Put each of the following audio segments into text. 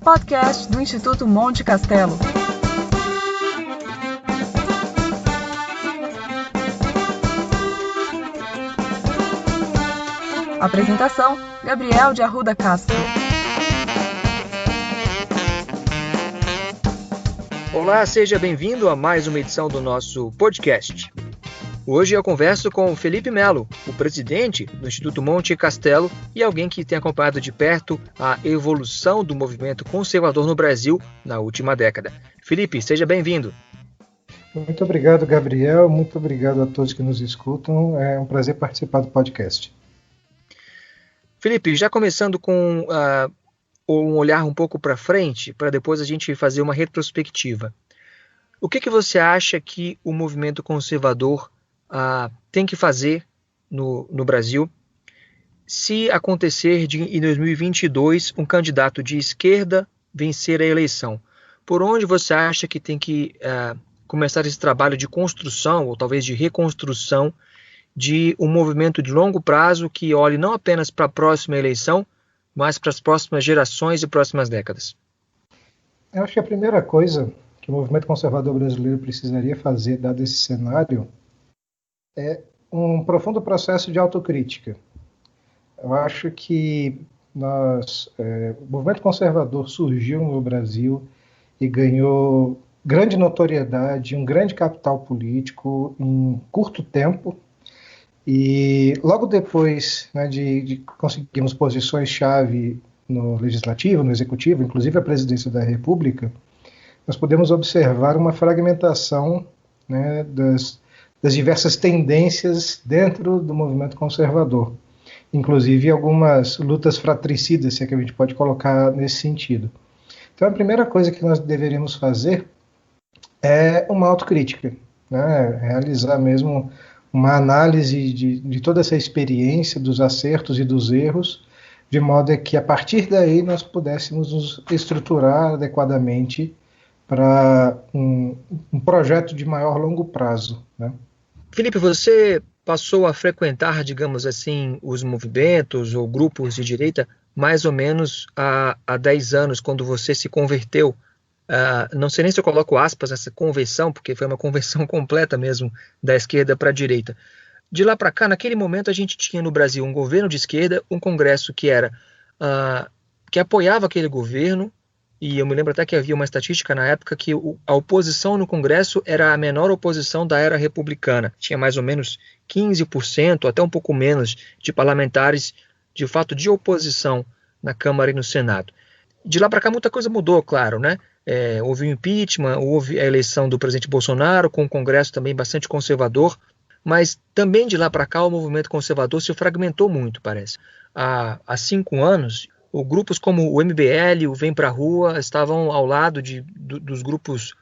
podcast do Instituto Monte Castelo. Apresentação: Gabriel de Arruda Castro. Olá, seja bem-vindo a mais uma edição do nosso podcast. Hoje eu converso com Felipe Melo, o presidente do Instituto Monte Castelo e alguém que tem acompanhado de perto a evolução do movimento conservador no Brasil na última década. Felipe, seja bem-vindo. Muito obrigado, Gabriel. Muito obrigado a todos que nos escutam. É um prazer participar do podcast. Felipe, já começando com um olhar um pouco para frente, para depois a gente fazer uma retrospectiva. O que você acha que o movimento conservador tem que fazer no Brasil se acontecer em 2022 um candidato de esquerda vencer a eleição? Por onde você acha que tem que começar esse trabalho de construção, ou talvez de reconstrução, de um movimento de longo prazo que olhe não apenas para a próxima eleição, mas para as próximas gerações e próximas décadas? Eu acho que a primeira coisa que o movimento conservador brasileiro precisaria fazer, dado esse cenário, é um profundo processo de autocrítica. Eu acho que o movimento conservador surgiu no Brasil e ganhou grande notoriedade, um grande capital político em curto tempo. E logo depois, né, de conseguirmos posições-chave no Legislativo, no Executivo, inclusive a Presidência da República, nós podemos observar uma fragmentação, né, das diversas tendências dentro do movimento conservador, inclusive algumas lutas fratricidas, se é que a gente pode colocar nesse sentido. Então a primeira coisa que nós deveríamos fazer é uma autocrítica, né, realizar mesmo uma análise de toda essa experiência, dos acertos e dos erros, de modo que a partir daí nós pudéssemos nos estruturar adequadamente para um projeto de maior longo prazo, né? Felipe, você passou a frequentar, digamos assim, os movimentos ou grupos de direita mais ou menos há 10 anos, quando você se converteu. Não sei nem se eu coloco aspas nessa conversão, porque foi uma conversão completa mesmo da esquerda para a direita. De lá para cá, naquele momento, a gente tinha no Brasil um governo de esquerda, um Congresso que apoiava aquele governo, e eu me lembro até que havia uma estatística na época que a oposição no Congresso era a menor oposição da era republicana. Tinha mais ou menos 15%, até um pouco menos, de parlamentares, de fato, de oposição na Câmara e no Senado. De lá para cá, muita coisa mudou, claro, né? Houve o impeachment, houve a eleição do presidente Bolsonaro, com um Congresso também bastante conservador, mas também de lá para cá o movimento conservador se fragmentou muito, parece. Há 5 anos, grupos como o MBL, o Vem Pra Rua, estavam ao lado dos grupos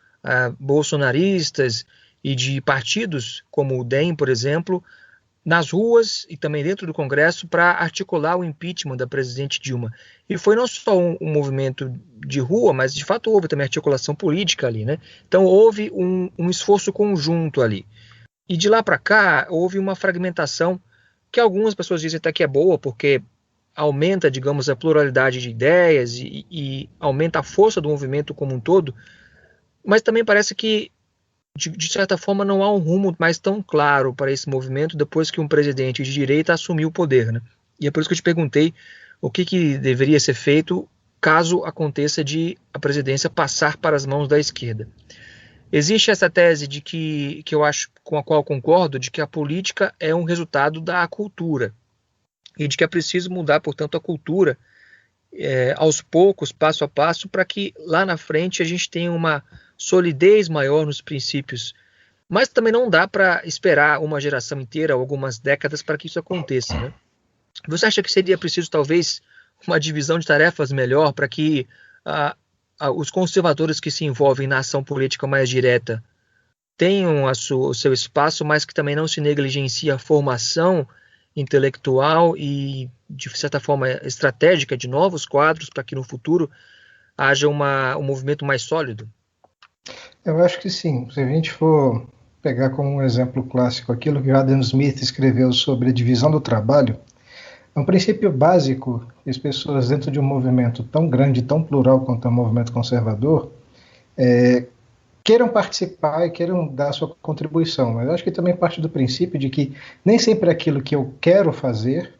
bolsonaristas e de partidos como o DEM, por exemplo, nas ruas e também dentro do Congresso para articular o impeachment da presidente Dilma. E foi não só um movimento de rua, mas de fato houve também articulação política ali, né? Então houve um esforço conjunto ali. E de lá para cá houve uma fragmentação que algumas pessoas dizem até que é boa, porque aumenta, digamos, a pluralidade de ideias e aumenta a força do movimento como um todo, mas também parece que de certa forma não há um rumo mais tão claro para esse movimento depois que um presidente de direita assumiu o poder, né? E é por isso que eu te perguntei o que deveria ser feito caso aconteça de a presidência passar para as mãos da esquerda. Existe essa tese de que eu acho, com a qual eu concordo, de que a política é um resultado da cultura e de que é preciso mudar, portanto, a cultura aos poucos, passo a passo, para que lá na frente a gente tenha uma solidez maior nos princípios, mas também não dá para esperar uma geração inteira, algumas décadas, para que isso aconteça, né? Você acha que seria preciso talvez uma divisão de tarefas melhor para que os conservadores que se envolvem na ação política mais direta tenham o seu espaço, mas que também não se negligencie a formação intelectual e, de certa forma, estratégica de novos quadros para que no futuro haja um movimento mais sólido? Eu acho que sim. Se a gente for pegar como um exemplo clássico aquilo que Adam Smith escreveu sobre a divisão do trabalho, É um princípio básico que as pessoas dentro de um movimento tão grande, tão plural quanto é o movimento conservador, queiram participar e queiram dar a sua contribuição. Mas eu acho que também parte do princípio de que nem sempre aquilo que eu quero fazer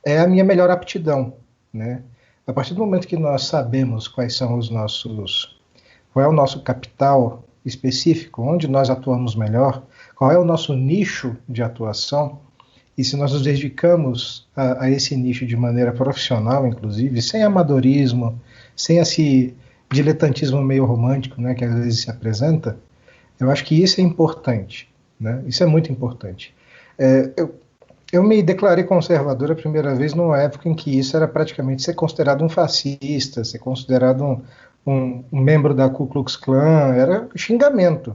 é a minha melhor aptidão, né? A partir do momento que nós sabemos quais são qual é o nosso capital específico, onde nós atuamos melhor, qual é o nosso nicho de atuação, e se nós nos dedicamos a esse nicho de maneira profissional, inclusive, sem amadorismo, sem esse diletantismo meio romântico, né, que às vezes se apresenta, eu acho que isso é importante, né? Isso é muito importante. Eu me declarei conservador a primeira vez numa época em que isso era praticamente ser considerado um fascista, ser considerado um membro da Ku Klux Klan, era xingamento.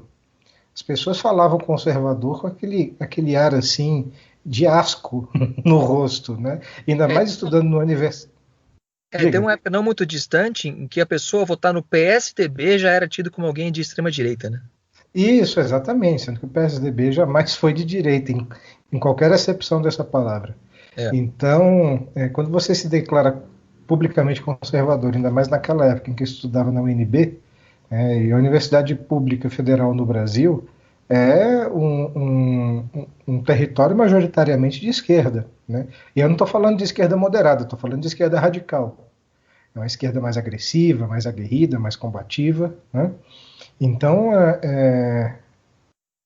As pessoas falavam conservador com aquele ar assim de asco no rosto, né? Ainda mais estudando no universidade. Tem uma época não muito distante em que a pessoa votar no PSDB já era tido como alguém de extrema direita, né? Isso, exatamente, sendo que o PSDB jamais foi de direita, em qualquer acepção dessa palavra. Então, quando você se declara publicamente conservador, ainda mais naquela época em que eu estudava na UNB, e a Universidade Pública Federal no Brasil é um território majoritariamente de esquerda, né? E eu não estou falando de esquerda moderada, estou falando de esquerda radical. É uma esquerda mais agressiva, mais aguerrida, mais combativa, né? Então,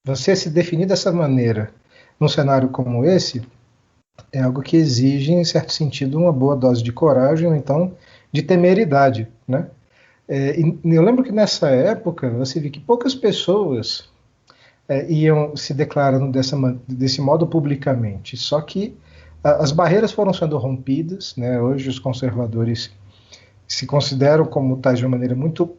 você se definir dessa maneira num cenário como esse é algo que exige, em certo sentido, uma boa dose de coragem ou então de temeridade, né? E eu lembro que nessa época você viu que poucas pessoas iam se declarando desse modo publicamente, só que as barreiras foram sendo rompidas, né? Hoje os conservadores se consideram como tais de uma maneira muito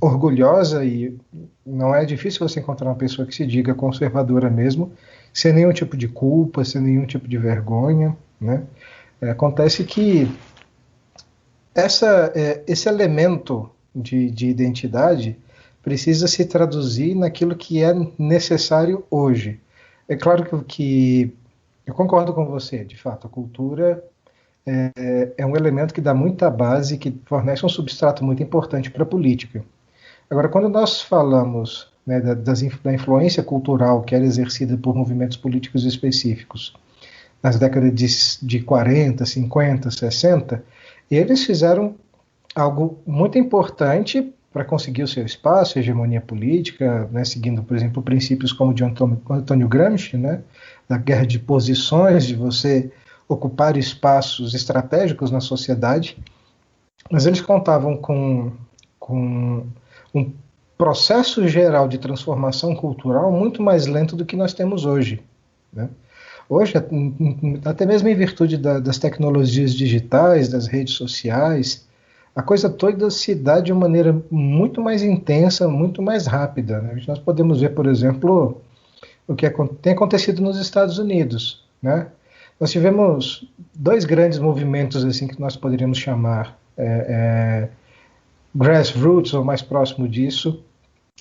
orgulhosa e não é difícil você encontrar uma pessoa que se diga conservadora mesmo, sem nenhum tipo de culpa, sem nenhum tipo de vergonha, né? Acontece que esse elemento de identidade precisa se traduzir naquilo que é necessário hoje. É claro que eu concordo com você, de fato, a cultura é um elemento que dá muita base, que fornece um substrato muito importante para a política. Agora, quando nós falamos, né, da influência cultural que era exercida por movimentos políticos específicos nas décadas de 40, 50, 60, eles fizeram algo muito importante para conseguir o seu espaço, a hegemonia política, né, seguindo, por exemplo, princípios como de Antônio Gramsci, né, da guerra de posições, de você ocupar espaços estratégicos na sociedade, mas eles contavam com um processo geral de transformação cultural muito mais lento do que nós temos hoje, né? Hoje, até mesmo em virtude das tecnologias digitais, das redes sociais, a coisa toda se dá de uma maneira muito mais intensa, muito mais rápida, né? Nós podemos ver, por exemplo, o que tem acontecido nos Estados Unidos, né? Nós tivemos dois grandes movimentos assim que nós poderíamos chamar grassroots, ou mais próximo disso,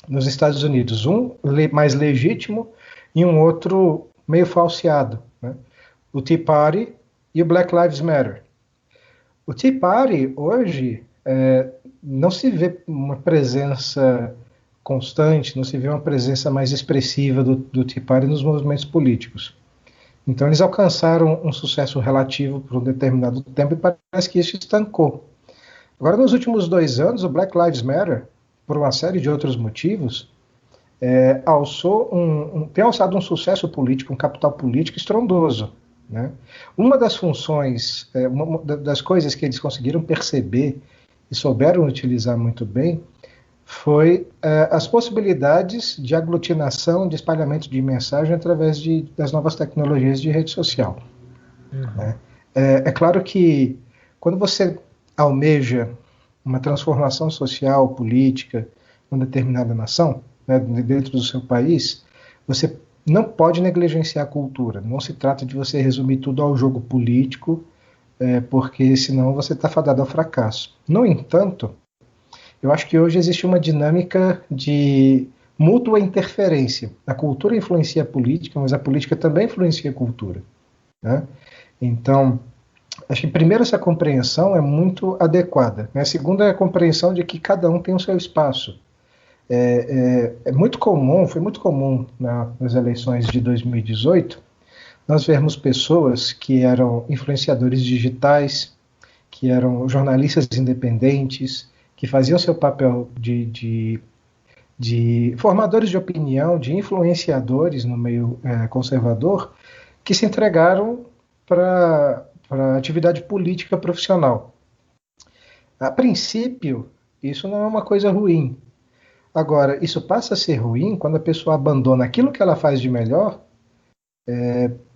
nos Estados Unidos. Um mais legítimo e um outro meio falseado, né? O Tea Party e o Black Lives Matter. O Tea Party, hoje, não se vê uma presença constante, não se vê uma presença mais expressiva do Tea Party nos movimentos políticos. Então, eles alcançaram um sucesso relativo por um determinado tempo e parece que isso estancou. Agora, nos últimos 2 anos, o Black Lives Matter, por uma série de outros motivos, tem alçado um sucesso político, um capital político estrondoso, né? Uma das funções, uma das coisas que eles conseguiram perceber e souberam utilizar muito bem foi as possibilidades de aglutinação, de espalhamento de mensagem através das novas tecnologias de rede social. Uhum. É claro que quando você almeja uma transformação social, política, numa determinada nação, né, dentro do seu país, você não pode negligenciar a cultura. Não se trata de você resumir tudo ao jogo político, porque senão você está fadado ao fracasso. No entanto, eu acho que hoje existe uma dinâmica de mútua interferência. A cultura influencia a política, mas a política também influencia a cultura, né? Então, Acho que primeiro essa compreensão é muito adequada, né? A segunda é a compreensão de que cada um tem o seu espaço. É muito comum, foi muito comum nas eleições de 2018, nós vermos pessoas que eram influenciadores digitais, que eram jornalistas independentes, que faziam seu papel de formadores de opinião, de influenciadores no meio conservador, que se entregaram para a atividade política profissional. A princípio, isso não é uma coisa ruim. Agora, isso passa a ser ruim quando a pessoa abandona aquilo que ela faz de melhor,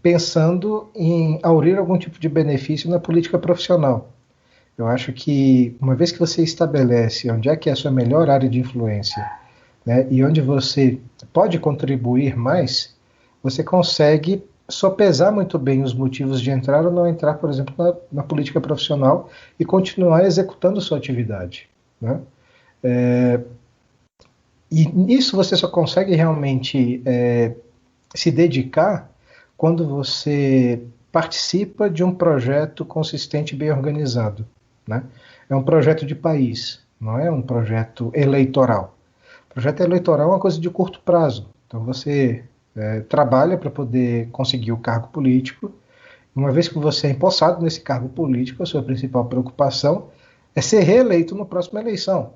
pensando em aurir algum tipo de benefício na política profissional. Eu acho que, uma vez que você estabelece onde é que é a sua melhor área de influência, né, e onde você pode contribuir mais, você consegue sopesar muito bem os motivos de entrar ou não entrar, por exemplo, na política profissional e continuar executando sua atividade, né? E nisso você só consegue realmente se dedicar quando você participa de um projeto consistente e bem organizado, né? É um projeto de país, não é um projeto eleitoral. O projeto eleitoral é uma coisa de curto prazo. Então você trabalha para poder conseguir o cargo político. Uma vez que você é empossado nesse cargo político, a sua principal preocupação é ser reeleito na próxima eleição.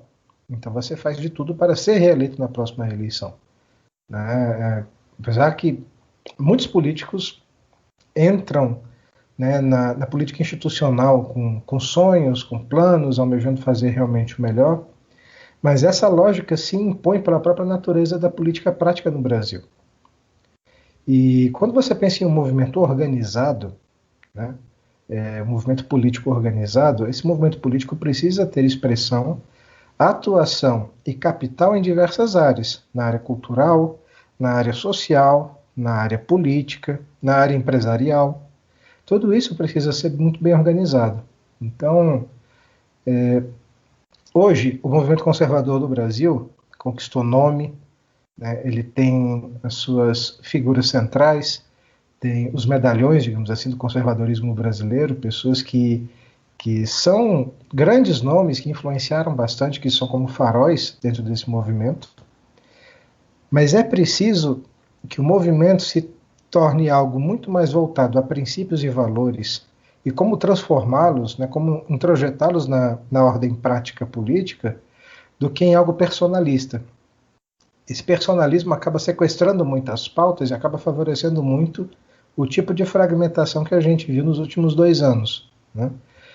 Então você faz de tudo para ser reeleito na próxima eleição, né? Apesar que muitos políticos entram, né, na política institucional com sonhos, com planos, almejando fazer realmente o melhor, mas essa lógica se impõe pela própria natureza da política prática no Brasil. E quando você pensa em um movimento organizado, né, um movimento político organizado, esse movimento político precisa ter expressão, atuação e capital em diversas áreas, na área cultural, na área social, na área política, na área empresarial. Tudo isso precisa ser muito bem organizado. Então, hoje, o movimento conservador do Brasil conquistou nome, né? Ele tem as suas figuras centrais, tem os medalhões, digamos assim, do conservadorismo brasileiro, pessoas que são grandes nomes, que influenciaram bastante, que são como faróis dentro desse movimento. Mas é preciso que o movimento se torne algo muito mais voltado a princípios e valores, e como transformá-los, né, como introjetá-los na ordem prática política, do que em algo personalista. Esse personalismo acaba sequestrando muitas pautas e acaba favorecendo muito o tipo de fragmentação que a gente viu nos últimos 2 anos, né?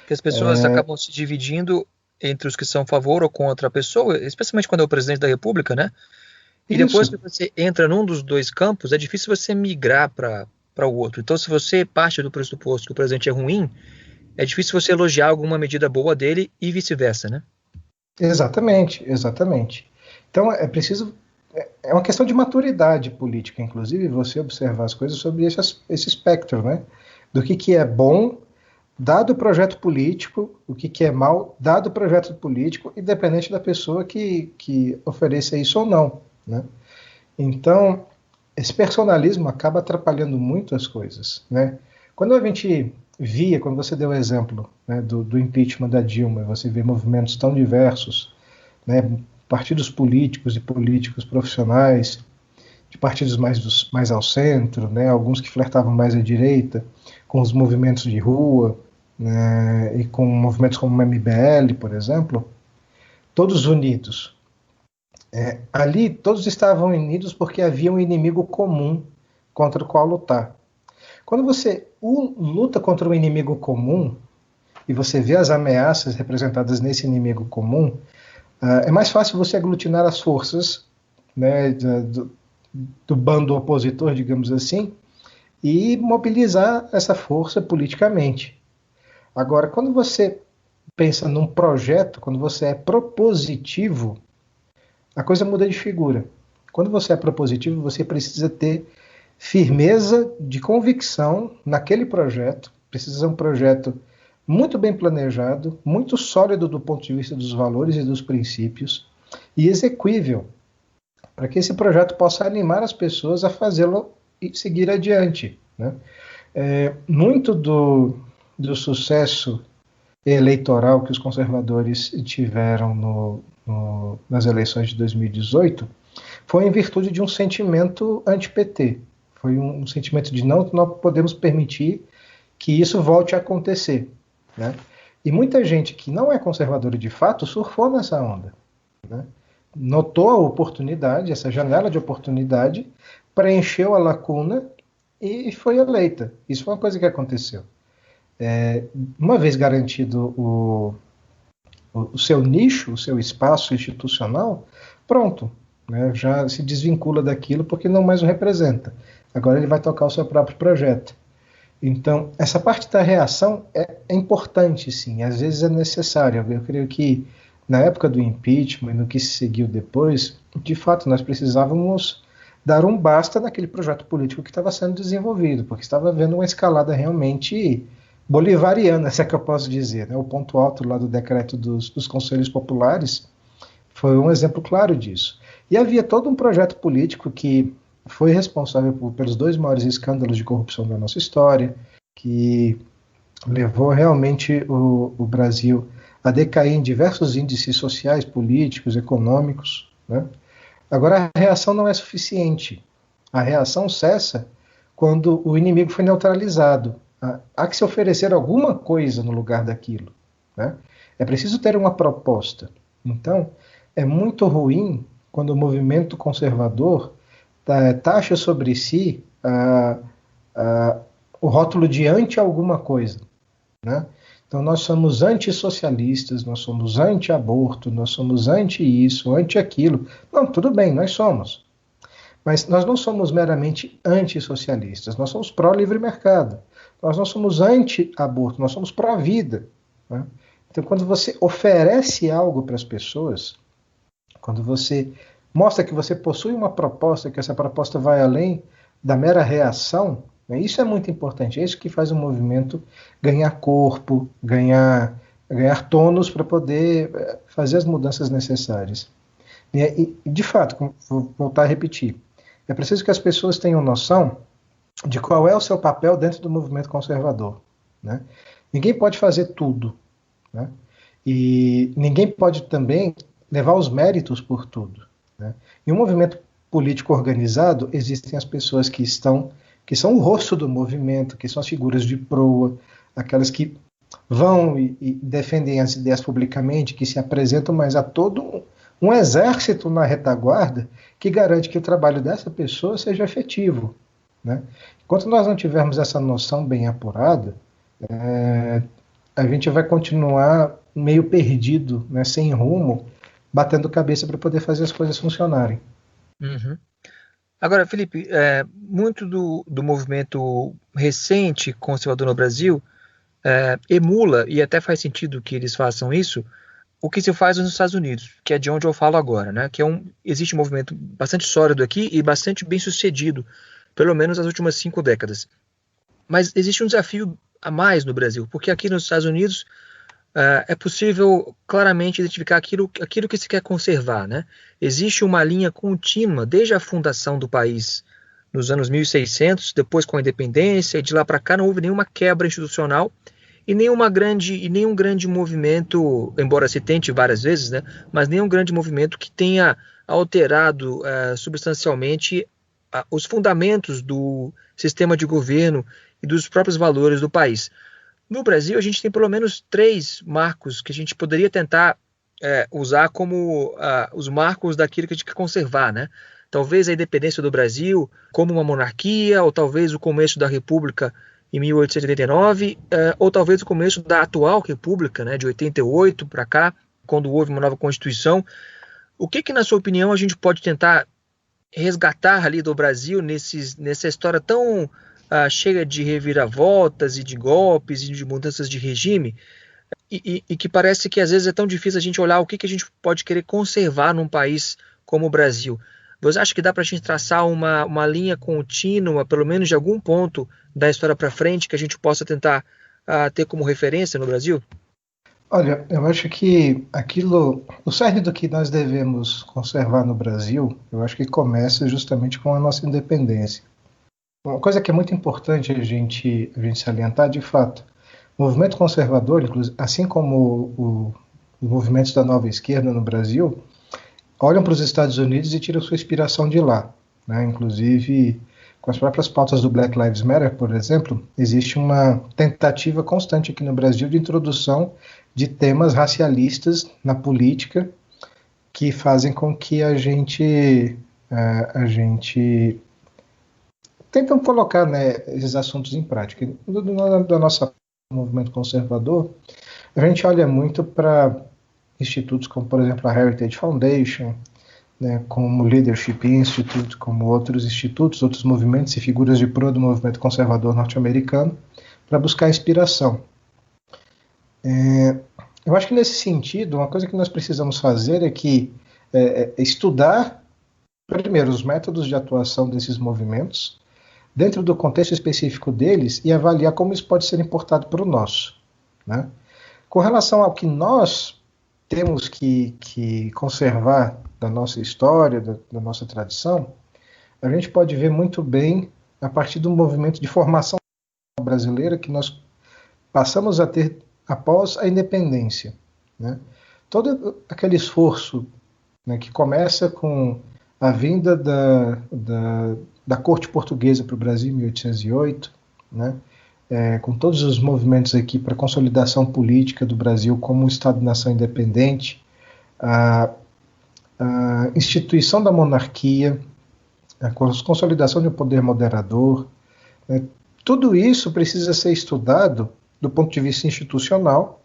Que as pessoas acabam se dividindo entre os que são a favor ou contra a pessoa, especialmente quando é o presidente da República, né? E depois que você entra num dos dois campos, é difícil você migrar para o outro. Então, se você parte do pressuposto que o presidente é ruim, é difícil você elogiar alguma medida boa dele e vice-versa, né? Exatamente, exatamente. Então, é preciso... É uma questão de maturidade política, inclusive, você observar as coisas sobre esse espectro, né? Do que é bom, dado o projeto político, o que é mal, dado o projeto político, independente da pessoa que ofereça isso ou não, né? Então, esse personalismo acaba atrapalhando muito as coisas, né? Quando a gente via, quando você deu o exemplo, né, do impeachment da Dilma, você vê movimentos tão diversos, né, partidos políticos e políticos profissionais, de partidos mais ao centro, né, alguns que flertavam mais à direita, com os movimentos de rua, né, e com movimentos como o MBL, por exemplo, todos unidos. Ali todos estavam unidos porque havia um inimigo comum contra o qual lutar. Quando você luta contra um inimigo comum e você vê as ameaças representadas nesse inimigo comum, é mais fácil você aglutinar as forças, né, do bando opositor, digamos assim, e mobilizar essa força politicamente. Agora, quando você pensa num projeto, quando você é propositivo, a coisa muda de figura. Quando você é propositivo, você precisa ter firmeza de convicção naquele projeto, precisa ser um projeto muito bem planejado, muito sólido do ponto de vista dos valores e dos princípios, e exequível, para que esse projeto possa animar as pessoas a fazê-lo e seguir adiante, né? Muito do sucesso eleitoral que os conservadores tiveram nas eleições de 2018 foi em virtude de um sentimento anti-PT. Foi um sentimento de não podemos permitir que isso volte a acontecer, né? E muita gente que não é conservadora de fato surfou nessa onda, né? Notou a oportunidade, essa janela de oportunidade, preencheu a lacuna e foi eleita. Isso foi uma coisa que aconteceu. Uma vez garantido o seu nicho, o seu espaço institucional, pronto, né? Já se desvincula daquilo porque não mais o representa. Agora ele vai tocar o seu próprio projeto. Então, essa parte da reação é importante, sim, às vezes é necessária. Eu creio que na época do impeachment e no que se seguiu depois, de fato, nós precisávamos dar um basta naquele projeto político que estava sendo desenvolvido, porque estava havendo uma escalada realmente bolivariana, se é que eu posso dizer, né? O ponto alto lá do decreto dos conselhos populares foi um exemplo claro disso. E havia todo um projeto político que foi responsável pelos 2 maiores escândalos de corrupção da nossa história, que levou realmente o Brasil a decair em diversos índices sociais, políticos, econômicos, né? Agora, a reação não é suficiente. A reação cessa quando o inimigo foi neutralizado. Há que se oferecer alguma coisa no lugar daquilo, né? É preciso ter uma proposta. Então, é muito ruim quando o movimento conservador taxa sobre si o rótulo de anti alguma coisa, né? Então nós somos antissocialistas, nós somos anti-aborto, nós somos anti-isso, anti-aquilo. Não, tudo bem, nós somos. Mas nós não somos meramente antissocialistas, nós somos pró-livre mercado. Nós não somos anti-aborto, nós somos pró-vida, né? Então quando você oferece algo para as pessoas, quando você mostra que você possui uma proposta, que essa proposta vai além da mera reação, né? Isso é muito importante, é isso que faz o movimento ganhar corpo, ganhar tônus para poder fazer as mudanças necessárias. E, de fato, vou voltar a repetir, é preciso que as pessoas tenham noção de qual é o seu papel dentro do movimento conservador, né? Ninguém pode fazer tudo, né? E ninguém pode também levar os méritos por tudo, né? Em um movimento político organizado, existem as pessoas que são o rosto do movimento, que são as figuras de proa, aquelas que vão e defendem as ideias publicamente, que se apresentam, mas há todo um exército na retaguarda que garante que o trabalho dessa pessoa seja efetivo, né? Enquanto nós não tivermos essa noção bem apurada, a gente vai continuar meio perdido, né, sem rumo, batendo cabeça para poder fazer as coisas funcionarem. Uhum. Agora, Felipe, muito do movimento recente conservador no Brasil emula, e até faz sentido que eles façam isso, o que se faz nos Estados Unidos, que é de onde eu falo agora, né? Que existe um movimento bastante sólido aqui e bastante bem sucedido, pelo menos nas últimas 5 décadas. Mas existe um desafio a mais no Brasil, porque aqui nos Estados Unidos é possível claramente identificar aquilo que se quer conservar, né? Existe uma linha contínua desde a fundação do país nos anos 1600, depois com a independência, e de lá para cá não houve nenhuma quebra institucional e nenhum grande movimento, embora se tente várias vezes, né? Mas nenhum grande movimento que tenha alterado substancialmente os fundamentos do sistema de governo e dos próprios valores do país. No Brasil, a gente tem pelo menos 3 marcos que a gente poderia tentar usar como os marcos daquilo que a gente quer conservar, né? Talvez a independência do Brasil como uma monarquia, ou talvez o começo da República em 1889, ou talvez o começo da atual República, né, de 88 para cá, quando houve uma nova Constituição. O que, na sua opinião, a gente pode tentar resgatar ali do Brasil nessa história tão cheia de reviravoltas e de golpes e de mudanças de regime, e que parece que às vezes é tão difícil a gente olhar o que a gente pode querer conservar num país como o Brasil? Você acha que dá para a gente traçar uma linha contínua, pelo menos de algum ponto da história para frente, que a gente possa tentar ter como referência no Brasil? Olha, eu acho que o cerne do que nós devemos conservar no Brasil, eu acho que começa justamente com a nossa independência. Uma coisa que é muito importante a gente salientar, de fato, O movimento conservador, assim como os movimentos da nova esquerda no Brasil, olham para os Estados Unidos e tiram sua inspiração de lá, né? Inclusive, com as próprias pautas do Black Lives Matter, por exemplo, existe uma tentativa constante aqui no Brasil de introdução de temas racialistas na política que fazem com que a gente tentam colocar, né, esses assuntos em prática. Do nosso movimento conservador, a gente olha muito para institutos como, por exemplo, a Heritage Foundation, né, como o Leadership Institute, como outros institutos, outros movimentos e figuras de proa do movimento conservador norte-americano, para buscar inspiração. Eu acho que nesse sentido, uma coisa que nós precisamos fazer é estudar, primeiro, os métodos de atuação desses movimentos, dentro do contexto específico deles, e avaliar como isso pode ser importado para o nosso, né? Com relação ao que nós temos que conservar da nossa história, da nossa tradição, a gente pode ver muito bem a partir do movimento de formação brasileira que nós passamos a ter após a independência, né? Todo aquele esforço, né, que começa com a vinda da corte portuguesa para o Brasil em 1808, né, com todos os movimentos aqui para a consolidação política do Brasil como um Estado-nação independente, a instituição da monarquia, a consolidação de um poder moderador, né, tudo isso precisa ser estudado do ponto de vista institucional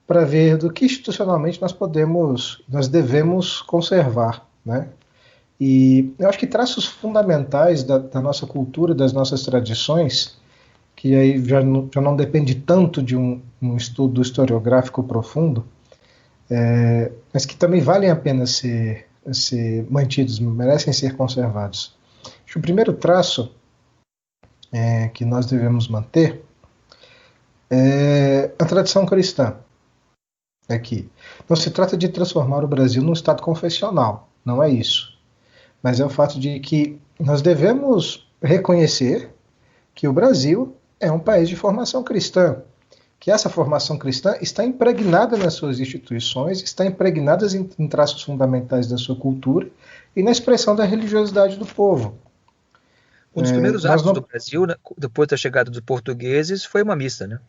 para ver do que institucionalmente nós devemos conservar, né? E eu acho que traços fundamentais da nossa cultura, das nossas tradições, que aí já não depende tanto de um estudo historiográfico profundo, mas que também valem a pena ser mantidos, merecem ser conservados. Acho que o primeiro traço que nós devemos manter é a tradição cristã. Aqui. Não se trata de transformar o Brasil num Estado confessional, não é isso. Mas é o fato de que nós devemos reconhecer que o Brasil é um país de formação cristã, que essa formação cristã está impregnada nas suas instituições, está impregnada em traços fundamentais da sua cultura e na expressão da religiosidade do povo. Um dos primeiros atos do Brasil, né, depois da chegada dos portugueses, foi uma missa, né?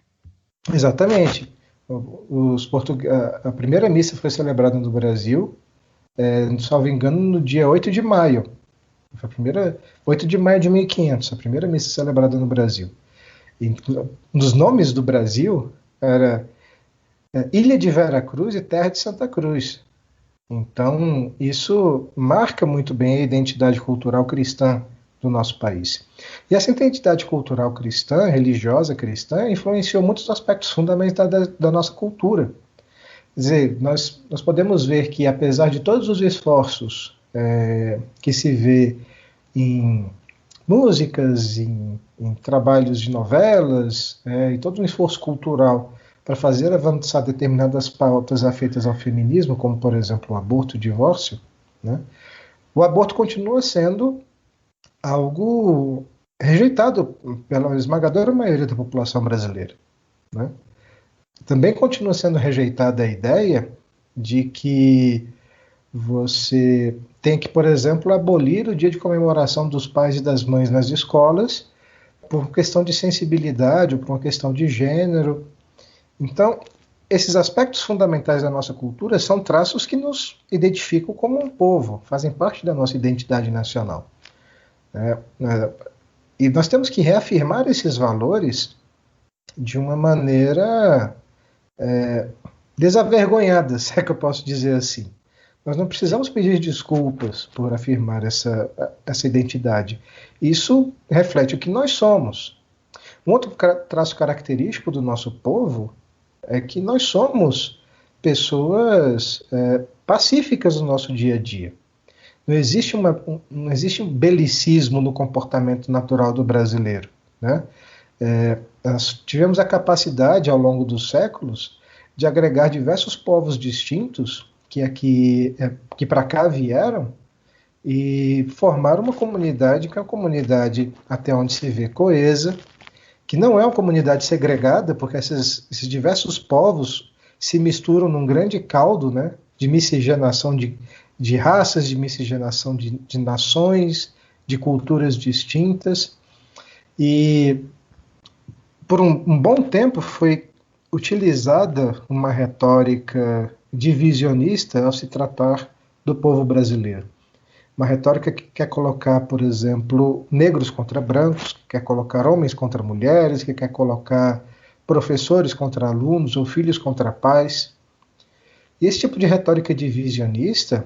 Exatamente. A primeira missa foi celebrada no Brasil, salvo engano, no dia 8 de maio. Foi 8 de maio de 1500, a primeira missa celebrada no Brasil. E um dos nomes do Brasil era Ilha de Vera Cruz e Terra de Santa Cruz. Então, isso marca muito bem a identidade cultural cristã do nosso país. E essa identidade cultural cristã, religiosa cristã, influenciou muitos aspectos fundamentais da nossa cultura. Quer dizer, nós podemos ver que, apesar de todos os esforços que se vê em músicas, em trabalhos de novelas, e todo um esforço cultural para fazer avançar determinadas pautas afeitas ao feminismo, como, por exemplo, o aborto e o divórcio, né, o aborto continua sendo algo rejeitado pela esmagadora maioria da população brasileira, né? Também continua sendo rejeitada a ideia de que você tem que, por exemplo, abolir o dia de comemoração dos pais e das mães nas escolas por questão de sensibilidade ou por uma questão de gênero. Então, esses aspectos fundamentais da nossa cultura são traços que nos identificam como um povo, fazem parte da nossa identidade nacional. E nós temos que reafirmar esses valores de uma maneira desavergonhada, se é que eu posso dizer assim. Nós não precisamos pedir desculpas por afirmar essa identidade. Isso reflete o que nós somos. Um outro traço característico do nosso povo é que nós somos pessoas pacíficas no nosso dia a dia. Não existe um belicismo no comportamento natural do brasileiro, né? Nós tivemos a capacidade, ao longo dos séculos, de agregar diversos povos distintos que para cá vieram e formar uma comunidade que é uma comunidade, até onde se vê, coesa, que não é uma comunidade segregada, porque esses diversos povos se misturam num grande caldo, né, de miscigenação de raças, de miscigenação de nações, de culturas distintas. E por um bom tempo foi utilizada uma retórica divisionista ao se tratar do povo brasileiro. Uma retórica que quer colocar, por exemplo, negros contra brancos, que quer colocar homens contra mulheres, que quer colocar professores contra alunos ou filhos contra pais. E esse tipo de retórica divisionista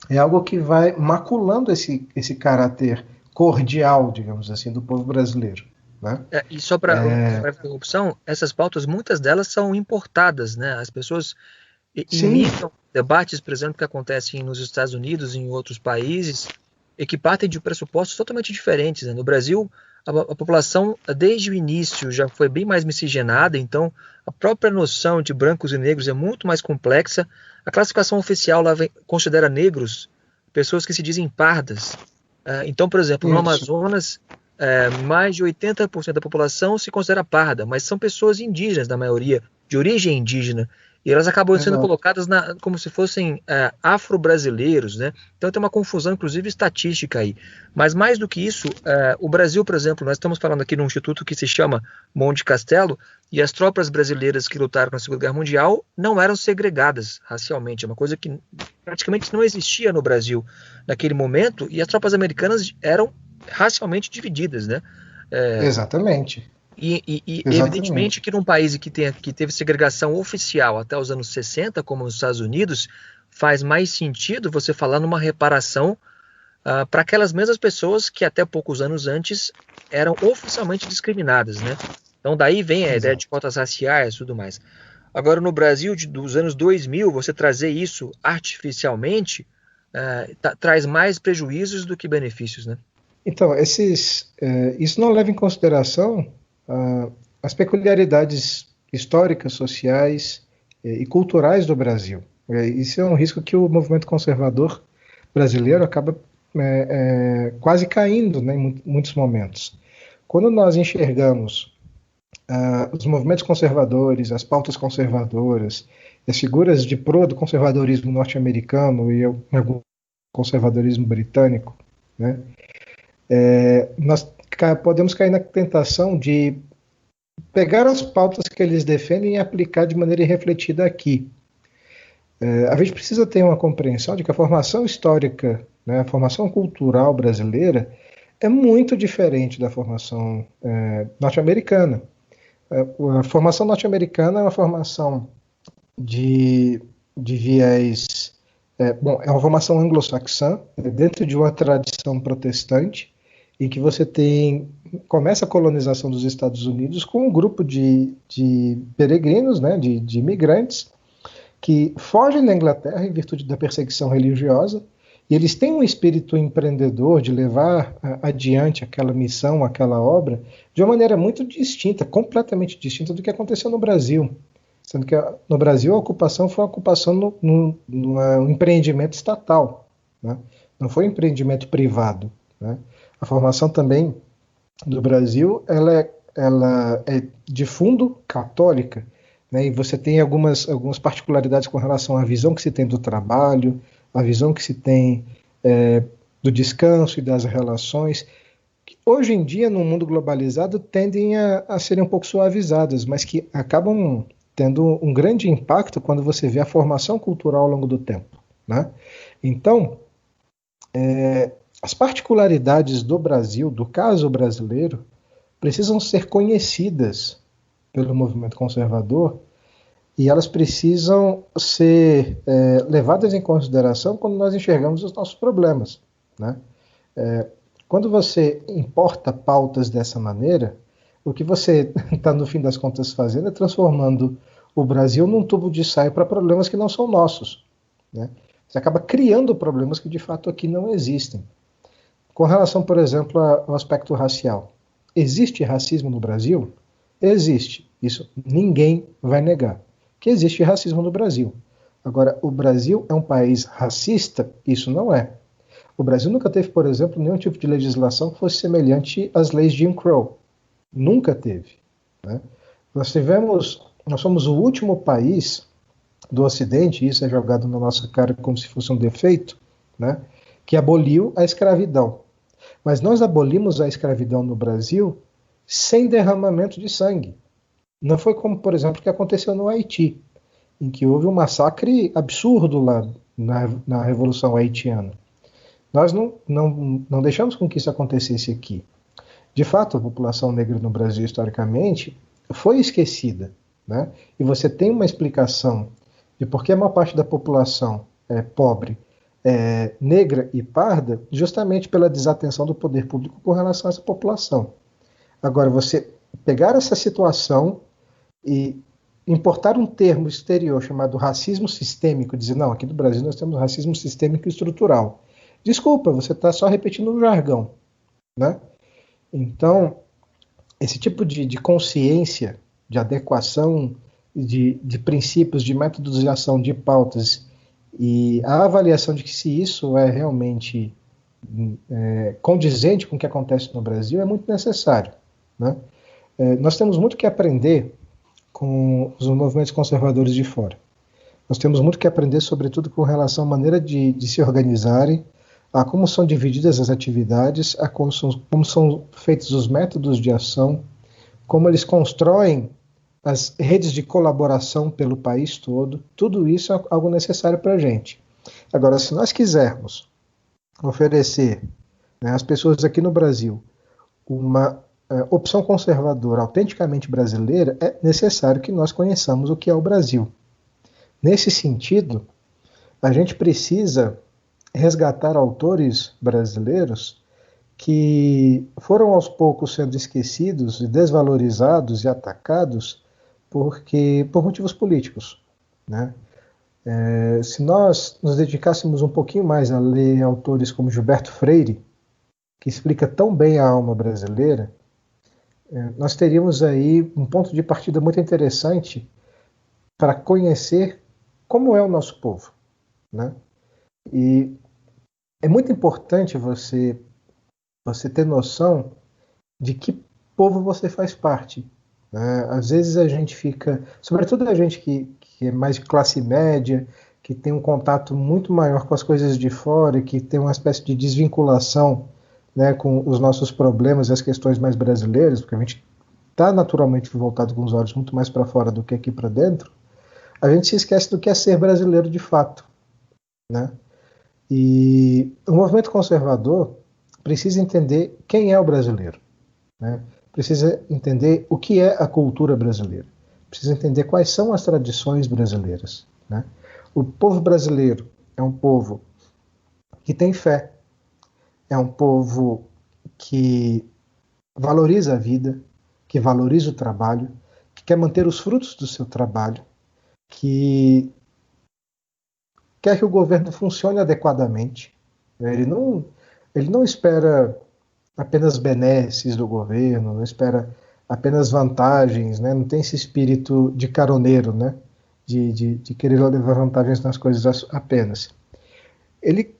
é algo que vai maculando esse caráter cordial, digamos assim, do povo brasileiro. Né? E só para interrupção, essas pautas, muitas delas são importadas, né? As pessoas imitam debates, por exemplo, que acontecem nos Estados Unidos e em outros países, e que partem de pressupostos totalmente diferentes, né? No Brasil, a população, desde o início, já foi bem mais miscigenada, então a própria noção de brancos e negros é muito mais complexa. A classificação oficial lá considera negros pessoas que se dizem pardas. Então, por exemplo, no Amazonas, mais de 80% da população se considera parda, mas são pessoas indígenas, na maioria, de origem indígena, e elas acabam sendo colocadas como se fossem afro-brasileiros, né? Então tem uma confusão, inclusive, estatística aí. Mas mais do que isso, o Brasil, por exemplo, nós estamos falando aqui de um instituto que se chama Monte Castelo, e as tropas brasileiras que lutaram na Segunda Guerra Mundial não eram segregadas racialmente, é uma coisa que praticamente não existia no Brasil naquele momento, e as tropas americanas eram racialmente divididas, né? Exatamente. E evidentemente que num país que teve segregação oficial até os anos 60, como nos Estados Unidos, faz mais sentido você falar numa reparação para aquelas mesmas pessoas que até poucos anos antes eram oficialmente discriminadas, né? Então daí vem a ideia de cotas raciais e tudo mais. Agora no Brasil dos anos 2000, você trazer isso artificialmente traz mais prejuízos do que benefícios, né? Então, isso não leva em consideração as peculiaridades históricas, sociais e culturais do Brasil. Isso é um risco que o movimento conservador brasileiro acaba quase caindo, né, em muitos momentos. Quando nós enxergamos os movimentos conservadores, as pautas conservadoras, as figuras de proa do conservadorismo norte-americano e algum conservadorismo britânico, né, nós podemos cair na tentação de pegar as pautas que eles defendem e aplicar de maneira irrefletida aqui. A gente precisa ter uma compreensão de que a formação histórica, né, a formação cultural brasileira é muito diferente da formação norte-americana. A formação norte-americana é uma formação de viés... é uma formação anglo-saxã, dentro de uma tradição protestante, em que você começa a colonização dos Estados Unidos com um grupo de peregrinos, né, de imigrantes, que fogem da Inglaterra em virtude da perseguição religiosa, e eles têm um espírito empreendedor de levar adiante aquela missão, aquela obra, de uma maneira muito distinta, completamente distinta do que aconteceu no Brasil. Sendo que no Brasil a ocupação foi uma ocupação no empreendimento estatal, né? Não foi um empreendimento privado, né? A formação também do Brasil ela é de fundo católica, né? E você tem algumas particularidades com relação à visão que se tem do trabalho, a visão que se tem do descanso e das relações, que hoje em dia, no mundo globalizado, tendem a serem um pouco suavizadas, mas que acabam tendo um grande impacto quando você vê a formação cultural ao longo do tempo, né? Então, as particularidades do Brasil, do caso brasileiro, precisam ser conhecidas pelo movimento conservador e elas precisam ser levadas em consideração quando nós enxergamos os nossos problemas, né? Quando você importa pautas dessa maneira, o que você está, no fim das contas, fazendo é transformando o Brasil num tubo de ensaio para problemas que não são nossos, né? Você acaba criando problemas que, de fato, aqui não existem. Com relação, por exemplo, ao aspecto racial. Existe racismo no Brasil? Existe. Isso ninguém vai negar. Que existe racismo no Brasil. Agora, o Brasil é um país racista? Isso não é. O Brasil nunca teve, por exemplo, nenhum tipo de legislação que fosse semelhante às leis de Jim Crow. Nunca teve, né? Nós somos o último país do Ocidente, e isso é jogado na nossa cara como se fosse um defeito, né, que aboliu a escravidão. Mas nós abolimos a escravidão no Brasil sem derramamento de sangue. Não foi como, por exemplo, o que aconteceu no Haiti, em que houve um massacre absurdo lá na Revolução Haitiana. Nós não deixamos com que isso acontecesse aqui. De fato, a população negra no Brasil, historicamente, foi esquecida, né? E você tem uma explicação de por que a maior parte da população pobre é negra e parda, justamente pela desatenção do poder público com relação a essa população. Agora, você pegar essa situação e importar um termo exterior chamado racismo sistêmico, dizer, não, aqui no Brasil nós temos racismo sistêmico e estrutural. Desculpa, você está só repetindo um jargão, né? Então, esse tipo de consciência, de adequação de princípios, de métodos de ação, de pautas, e a avaliação de que se isso é realmente condizente com o que acontece no Brasil é muito necessário, né? Nós temos muito que aprender com os movimentos conservadores de fora. Nós temos muito que aprender, sobretudo, com relação à maneira de se organizarem, a como são divididas as atividades, a como são feitos os métodos de ação, como eles constroem as redes de colaboração pelo país todo. Tudo isso é algo necessário para a gente. Agora, se nós quisermos oferecer, né, às pessoas aqui no Brasil uma opção conservadora autenticamente brasileira, é necessário que nós conheçamos o que é o Brasil. Nesse sentido, a gente precisa resgatar autores brasileiros que foram aos poucos sendo esquecidos e desvalorizados e atacados por motivos políticos, né? Se nós nos dedicássemos um pouquinho mais a ler autores como Gilberto Freire, que explica tão bem a alma brasileira, nós teríamos aí um ponto de partida muito interessante para conhecer como é o nosso povo, né? E é muito importante você ter noção de que povo você faz parte, né? Às vezes a gente fica, sobretudo a gente que é mais de classe média, que tem um contato muito maior com as coisas de fora, que tem uma espécie de desvinculação, né, com os nossos problemas e as questões mais brasileiras, porque a gente está naturalmente voltado com os olhos muito mais para fora do que aqui para dentro, a gente se esquece do que é ser brasileiro de fato, né? E o movimento conservador precisa entender quem é o brasileiro, né? Precisa entender o que é a cultura brasileira, precisa entender quais são as tradições brasileiras, né? O povo brasileiro é um povo que tem fé, é um povo que valoriza a vida, que valoriza o trabalho, que quer manter os frutos do seu trabalho, que quer que o governo funcione adequadamente. Ele não espera apenas benesses do governo, não espera apenas vantagens, né? Não tem esse espírito de caroneiro, né? De querer levar vantagens nas coisas apenas. Ele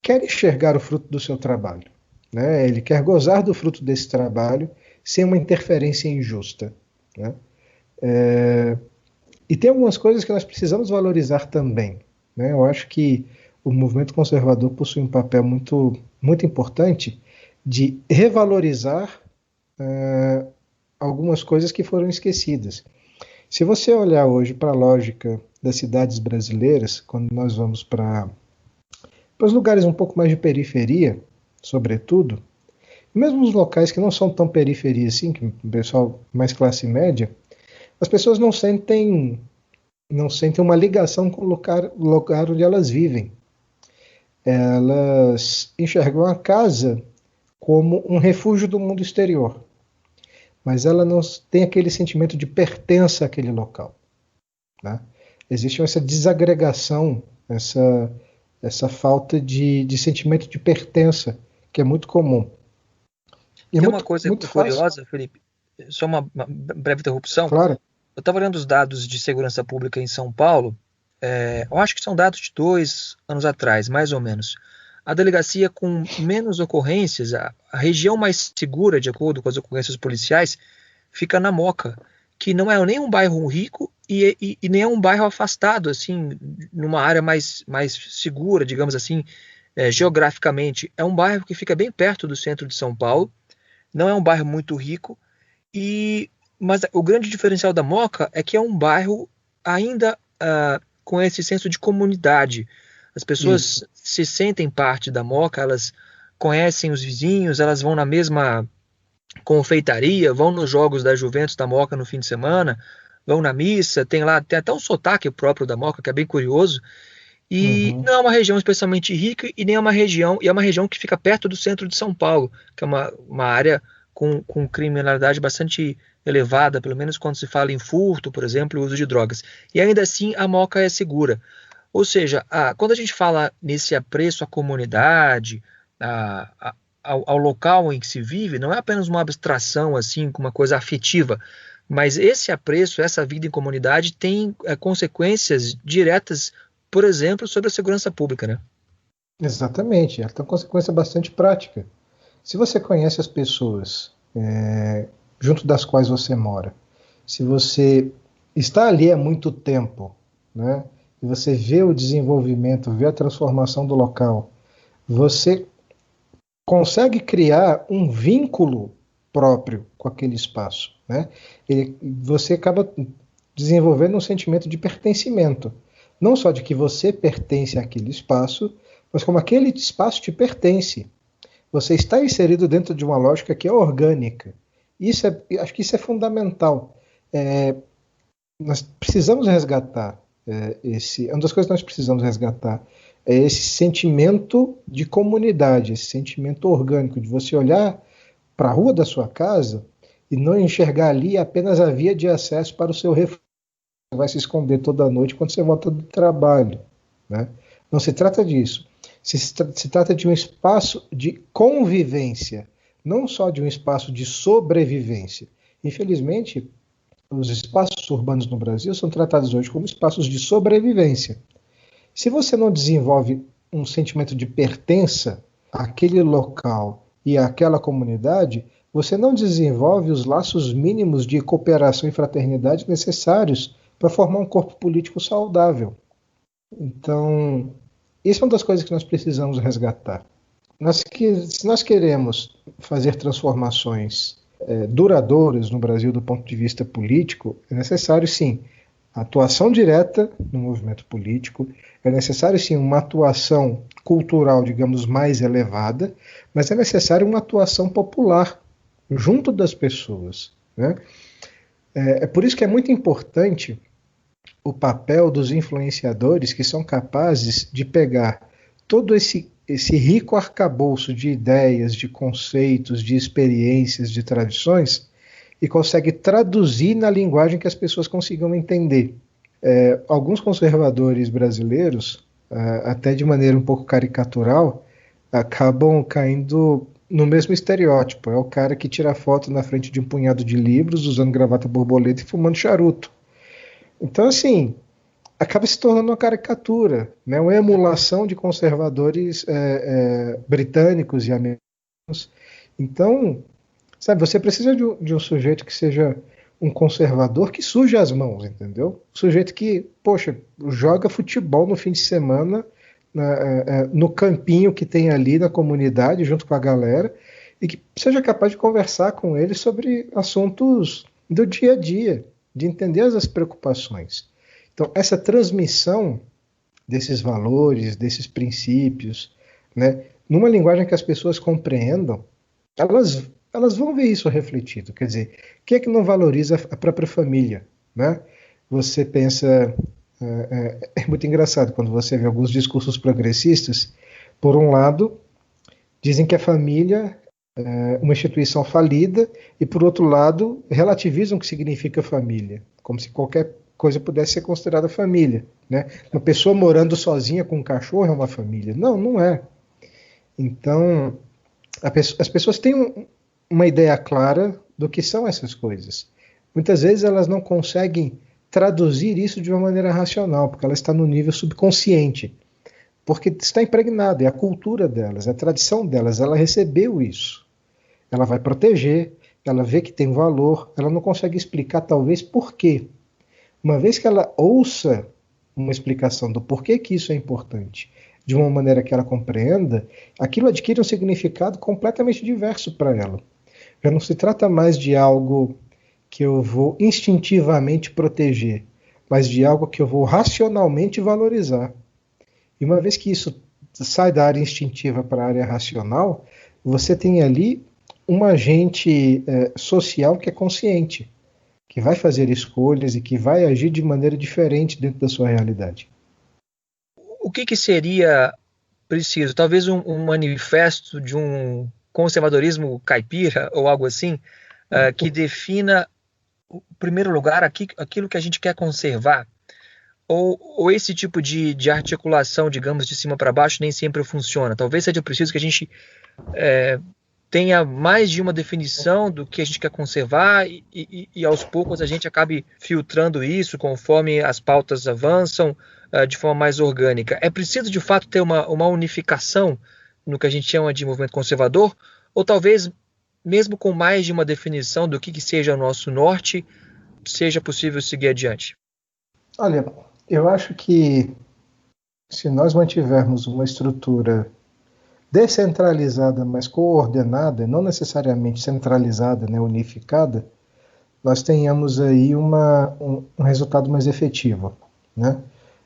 quer enxergar o fruto do seu trabalho, né? Ele quer gozar do fruto desse trabalho sem uma interferência injusta, né? E tem algumas coisas que nós precisamos valorizar também, né? Eu acho que o movimento conservador possui um papel muito, muito importante de revalorizar algumas coisas que foram esquecidas. Se você olhar hoje para a lógica das cidades brasileiras, quando nós vamos para os lugares um pouco mais de periferia, sobretudo, mesmo os locais que não são tão periferia assim, que o pessoal mais classe média, as pessoas não sentem uma ligação com o lugar onde elas vivem. Elas enxergam a casa como um refúgio do mundo exterior, mas ela não tem aquele sentimento de pertença àquele local, né? Existe essa desagregação, essa falta de sentimento de pertença, que é muito comum. E tem uma coisa muito curiosa, Felipe, só uma breve interrupção. Claro. Eu estava olhando os dados de segurança pública em São Paulo, eu acho que são dados de 2 anos atrás, mais ou menos. a delegacia com menos ocorrências, a região mais segura, de acordo com as ocorrências policiais, fica na Moca, que não é nem um bairro rico e nem é um bairro afastado, assim, numa área mais segura, digamos assim, geograficamente. É um bairro que fica bem perto do centro de São Paulo, não é um bairro muito rico, mas o grande diferencial da Moca é que é um bairro ainda com esse senso de comunidade. As pessoas se sentem parte da Moca, elas conhecem os vizinhos, elas vão na mesma confeitaria, vão nos jogos da Juventus da Moca no fim de semana, vão na missa, tem até um sotaque próprio da Moca, que é bem curioso, e não é uma região especialmente rica e nem é uma região que fica perto do centro de São Paulo, que é uma área com criminalidade bastante elevada, pelo menos quando se fala em furto, por exemplo, e uso de drogas. E ainda assim a Moca é segura. Ou seja, quando a gente fala nesse apreço à comunidade, ao local em que se vive, não é apenas uma abstração, assim, uma coisa afetiva, mas esse apreço, essa vida em comunidade tem consequências diretas, por exemplo, sobre a segurança pública, né? Exatamente, ela tem uma consequência bastante prática. Se você conhece as pessoas junto das quais você mora, se você está ali há muito tempo, né, e você vê o desenvolvimento, vê a transformação do local, você consegue criar um vínculo próprio com aquele espaço, né? Você acaba desenvolvendo um sentimento de pertencimento, não só de que você pertence àquele espaço, mas como aquele espaço te pertence. Você está inserido dentro de uma lógica que é orgânica. Acho que isso é fundamental. Nós precisamos resgatar uma das coisas que nós precisamos resgatar é esse sentimento de comunidade, esse sentimento orgânico, de você olhar para a rua da sua casa e não enxergar ali apenas a via de acesso para o seu refúgio. Você vai se esconder toda noite quando você volta do trabalho, né? Não se trata disso. Se trata de um espaço de convivência, não só de um espaço de sobrevivência. Infelizmente, os espaços urbanos no Brasil são tratados hoje como espaços de sobrevivência. Se você não desenvolve um sentimento de pertença àquele local e àquela comunidade, você não desenvolve os laços mínimos de cooperação e fraternidade necessários para formar um corpo político saudável. Então, isso é uma das coisas que nós precisamos resgatar. Se nós queremos fazer transformações duradouras no Brasil do ponto de vista político, é necessário, sim, atuação direta no movimento político, é necessário, sim, uma atuação cultural, digamos, mais elevada, mas é necessário uma atuação popular junto das pessoas, né? É por isso que é muito importante o papel dos influenciadores que são capazes de pegar todo esse rico arcabouço de ideias, de conceitos, de experiências, de tradições e consegue traduzir na linguagem que as pessoas consigam entender. Alguns conservadores brasileiros, até de maneira um pouco caricatural, acabam caindo no mesmo estereótipo. É o cara que tira foto na frente de um punhado de livros, usando gravata borboleta e fumando charuto. Então, assim, acaba se tornando uma caricatura, né? Uma emulação de conservadores britânicos e americanos. Então, sabe, você precisa de um sujeito que seja um conservador que suje as mãos, entendeu? Um sujeito que, poxa, joga futebol no fim de semana no campinho que tem ali na comunidade, junto com a galera, e que seja capaz de conversar com ele sobre assuntos do dia a dia, de entender as preocupações. Então, essa transmissão desses valores, desses princípios, né, numa linguagem que as pessoas compreendam, elas vão ver isso refletido. Quer dizer, quem é que não valoriza a própria família, né? Você pensa... É muito engraçado quando você vê alguns discursos progressistas. Por um lado, dizem que a família é uma instituição falida e, por outro lado, relativizam o que significa família, como se qualquer coisa pudesse ser considerada família, né? Uma pessoa morando sozinha com um cachorro é uma família. Não, não é. Então, as pessoas têm uma ideia clara do que são essas coisas. Muitas vezes elas não conseguem traduzir isso de uma maneira racional, porque ela está no nível subconsciente. porque está impregnado, é a cultura delas, é a tradição delas, ela recebeu isso. Ela vai proteger, ela vê que tem valor, ela não consegue explicar talvez por quê. Uma vez que ela ouça uma explicação do porquê que isso é importante, de uma maneira que ela compreenda, aquilo adquire um significado completamente diverso para ela. Já não se trata mais de algo que eu vou instintivamente proteger, mas de algo que eu vou racionalmente valorizar. E uma vez que isso sai da área instintiva para a área racional, você tem ali um agente social que é consciente, que vai fazer escolhas e que vai agir de maneira diferente dentro da sua realidade. O que seria preciso? Talvez um manifesto de um conservadorismo caipira ou algo assim, que defina, em primeiro lugar, aquilo que a gente quer conservar. Ou esse tipo de articulação, digamos, de cima para baixo, nem sempre funciona. Talvez seja preciso que a gente tenha mais de uma definição do que a gente quer conservar e aos poucos a gente acabe filtrando isso conforme as pautas avançam de forma mais orgânica. É preciso, de fato, ter uma unificação no que a gente chama de movimento conservador? Ou talvez, mesmo com mais de uma definição do que seja o nosso norte, seja possível seguir adiante? Olha, eu acho que se nós mantivermos uma estrutura descentralizada, mas coordenada, não necessariamente centralizada, né, unificada, nós tenhamos aí um resultado mais efetivo, né?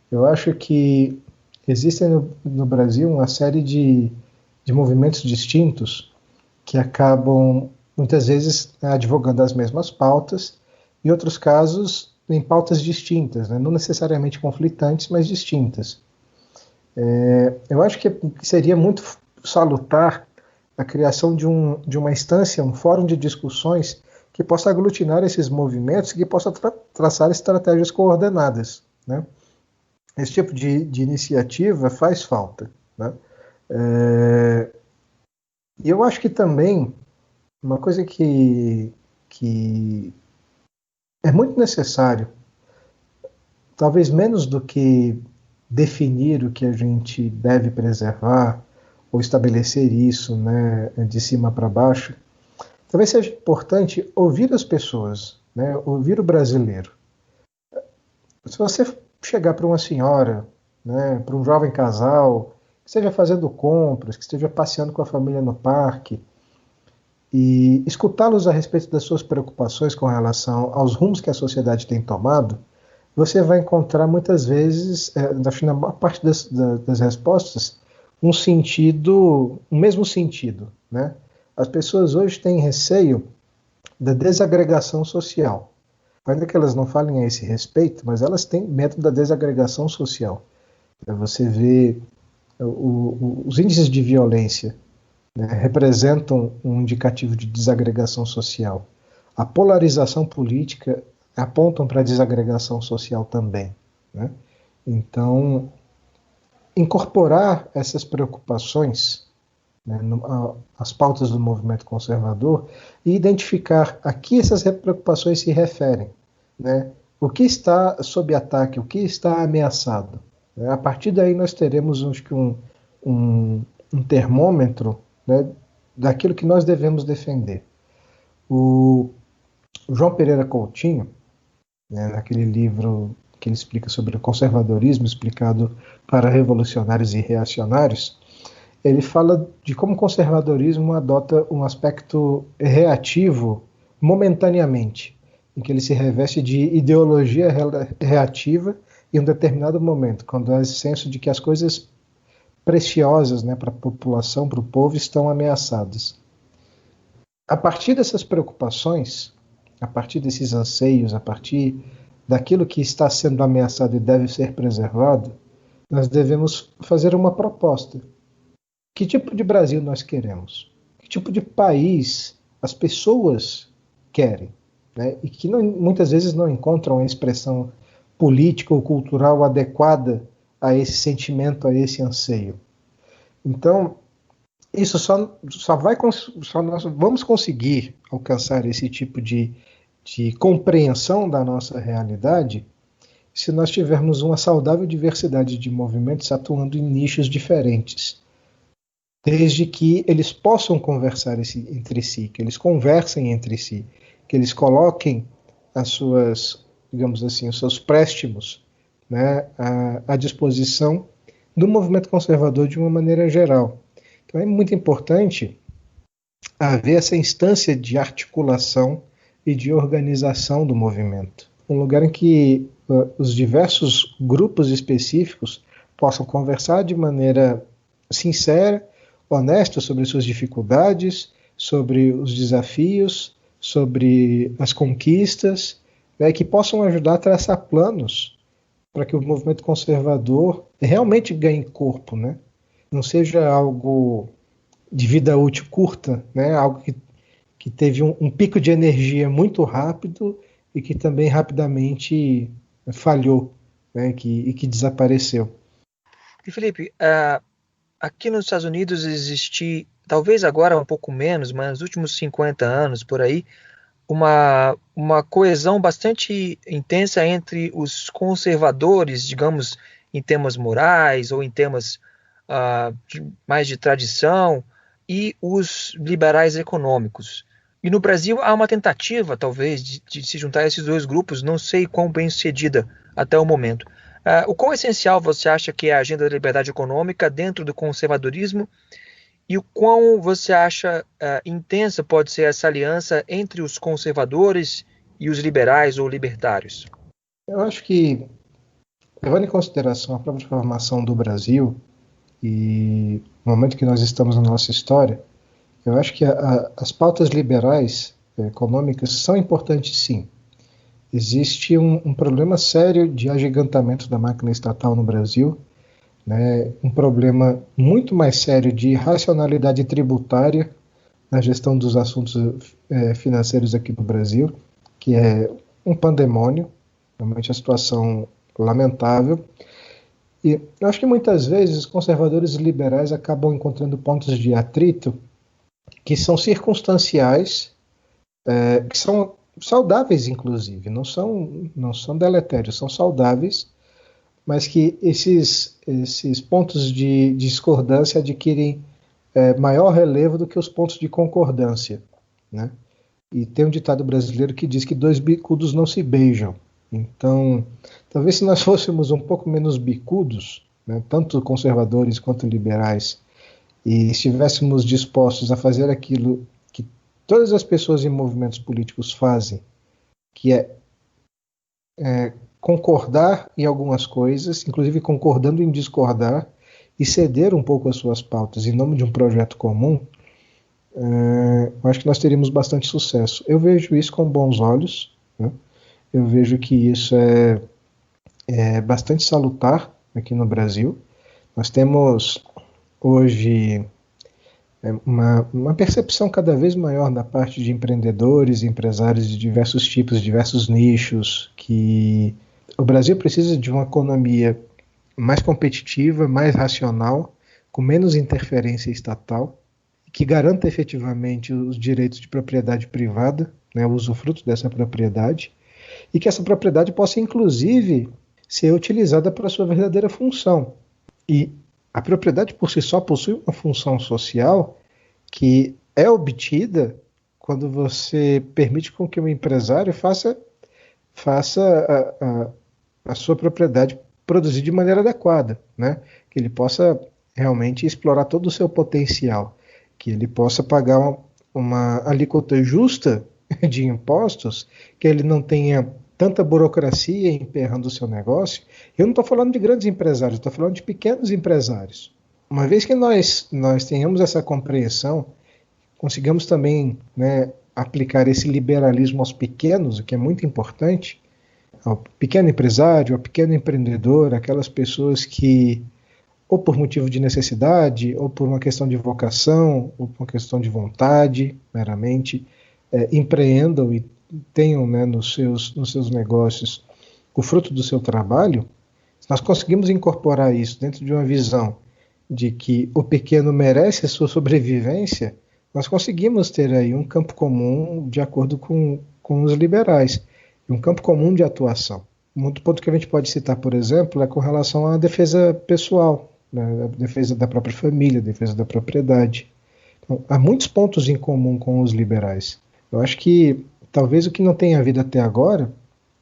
Eu acho que existem no Brasil uma série de movimentos distintos que acabam, muitas vezes, advogando as mesmas pautas, em outros casos, em pautas distintas, né? Não necessariamente conflitantes, mas distintas. Eu acho que seria muito salutar a criação de uma instância, um fórum de discussões que possa aglutinar esses movimentos e que possa traçar estratégias coordenadas, né? Esse tipo de iniciativa faz falta, né? E eu acho que também uma coisa que é muito necessário, talvez menos do que definir o que a gente deve preservar ou estabelecer isso, né, de cima para baixo, talvez seja importante ouvir as pessoas, né, ouvir o brasileiro. Se você chegar para uma senhora, né, para um jovem casal, que esteja fazendo compras, que esteja passeando com a família no parque, e escutá-los a respeito das suas preocupações com relação aos rumos que a sociedade tem tomado, você vai encontrar muitas vezes, na maior parte das respostas, um mesmo sentido, né? As pessoas hoje têm receio da desagregação social. Ainda que elas não falem a esse respeito, mas elas têm medo da desagregação social. Você vê os índices de violência, né, representam um indicativo de desagregação social. A polarização política apontam para a desagregação social também, né? Então, incorporar essas preocupações, né, as pautas do movimento conservador e identificar a que essas preocupações se referem, né? O que está sob ataque, o que está ameaçado. Né? A partir daí nós teremos, acho que, um termômetro, né, daquilo que nós devemos defender. O João Pereira Coutinho, né, naquele livro que ele explica sobre o conservadorismo, explicado para revolucionários e reacionários, ele fala de como o conservadorismo adota um aspecto reativo momentaneamente, em que ele se reveste de ideologia reativa em um determinado momento, quando há senso de que as coisas preciosas, né, para a população, para o povo, estão ameaçadas. A partir dessas preocupações, a partir desses anseios, a partir daquilo que está sendo ameaçado e deve ser preservado, nós devemos fazer uma proposta. Que tipo de Brasil nós queremos? Que tipo de país as pessoas querem? Né? E que muitas vezes não encontram a expressão política ou cultural adequada a esse sentimento, a esse anseio. Então, isso só nós vamos conseguir alcançar esse tipo de compreensão da nossa realidade se nós tivermos uma saudável diversidade de movimentos atuando em nichos diferentes, desde que eles possam conversar entre si, que eles conversem entre si, que eles coloquem as suas, digamos assim, os seus préstimos, né, à disposição do movimento conservador de uma maneira geral. Então é muito importante haver essa instância de articulação e de organização do movimento. Um lugar em que os diversos grupos específicos possam conversar de maneira sincera, honesta sobre suas dificuldades, sobre os desafios, sobre as conquistas, né, que possam ajudar a traçar planos para que o movimento conservador realmente ganhe corpo, né? Não seja algo de vida útil curta, né? Algo que teve um pico de energia muito rápido e que também rapidamente falhou, né? E que desapareceu. E Felipe, aqui nos Estados Unidos existe, talvez agora um pouco menos, mas nos últimos 50 anos, por aí, uma coesão bastante intensa entre os conservadores, digamos, em temas morais ou em temas mais de tradição, e os liberais econômicos. E no Brasil há uma tentativa, talvez, de se juntar a esses dois grupos, não sei quão bem sucedida até o momento. O quão essencial você acha que é a agenda da liberdade econômica dentro do conservadorismo e o quão você acha intensa pode ser essa aliança entre os conservadores e os liberais ou libertários? Eu acho que, levando em consideração a própria formação do Brasil e o momento que nós estamos na nossa história, eu acho que as pautas liberais econômicas são importantes, sim. Existe um problema sério de agigantamento da máquina estatal no Brasil, né, um problema muito mais sério de racionalidade tributária na gestão dos assuntos financeiros aqui no Brasil, que é um pandemônio, realmente a situação lamentável. E eu acho que muitas vezes os conservadores e liberais acabam encontrando pontos de atrito que são circunstanciais, que são saudáveis, inclusive, não são deletérios, são saudáveis, mas que esses pontos de discordância adquirem maior relevo do que os pontos de concordância, né? E tem um ditado brasileiro que diz que dois bicudos não se beijam. Então, talvez se nós fôssemos um pouco menos bicudos, né, tanto conservadores quanto liberais, e estivéssemos dispostos a fazer aquilo que todas as pessoas em movimentos políticos fazem, que é concordar em algumas coisas, inclusive concordando em discordar, e ceder um pouco as suas pautas em nome de um projeto comum, eu acho que nós teríamos bastante sucesso. Eu vejo isso com bons olhos, né? Eu vejo que isso é bastante salutar aqui no Brasil. Nós temos hoje uma percepção cada vez maior da parte de empreendedores, empresários de diversos tipos, diversos nichos, que o Brasil precisa de uma economia mais competitiva, mais racional, com menos interferência estatal, que garanta efetivamente os direitos de propriedade privada, né, o usufruto dessa propriedade, e que essa propriedade possa, inclusive, ser utilizada para a sua verdadeira função. E a propriedade por si só possui uma função social que é obtida quando você permite com que um empresário faça a sua propriedade produzir de maneira adequada, né? Que ele possa realmente explorar todo o seu potencial, que ele possa pagar uma alíquota justa de impostos, que ele não tenha tanta burocracia emperrando o seu negócio. Eu não estou falando de grandes empresários, estou falando de pequenos empresários. Uma vez que nós tenhamos essa compreensão, consigamos também, né, aplicar esse liberalismo aos pequenos, o que é muito importante, ao pequeno empresário, ao pequeno empreendedor, aquelas pessoas que, ou por motivo de necessidade, ou por uma questão de vocação, ou por uma questão de vontade, meramente, empreendam e tenham, né, nos seus negócios o fruto do seu trabalho. Se nós conseguimos incorporar isso dentro de uma visão de que o pequeno merece a sua sobrevivência, nós conseguimos ter aí um campo comum de acordo com os liberais, um campo comum de atuação, Um outro ponto que a gente pode citar, por exemplo, é com relação à defesa pessoal, né? A defesa da própria família, a defesa da propriedade. Então, há muitos pontos em comum com os liberais. Eu acho que talvez o que não tenha havido até agora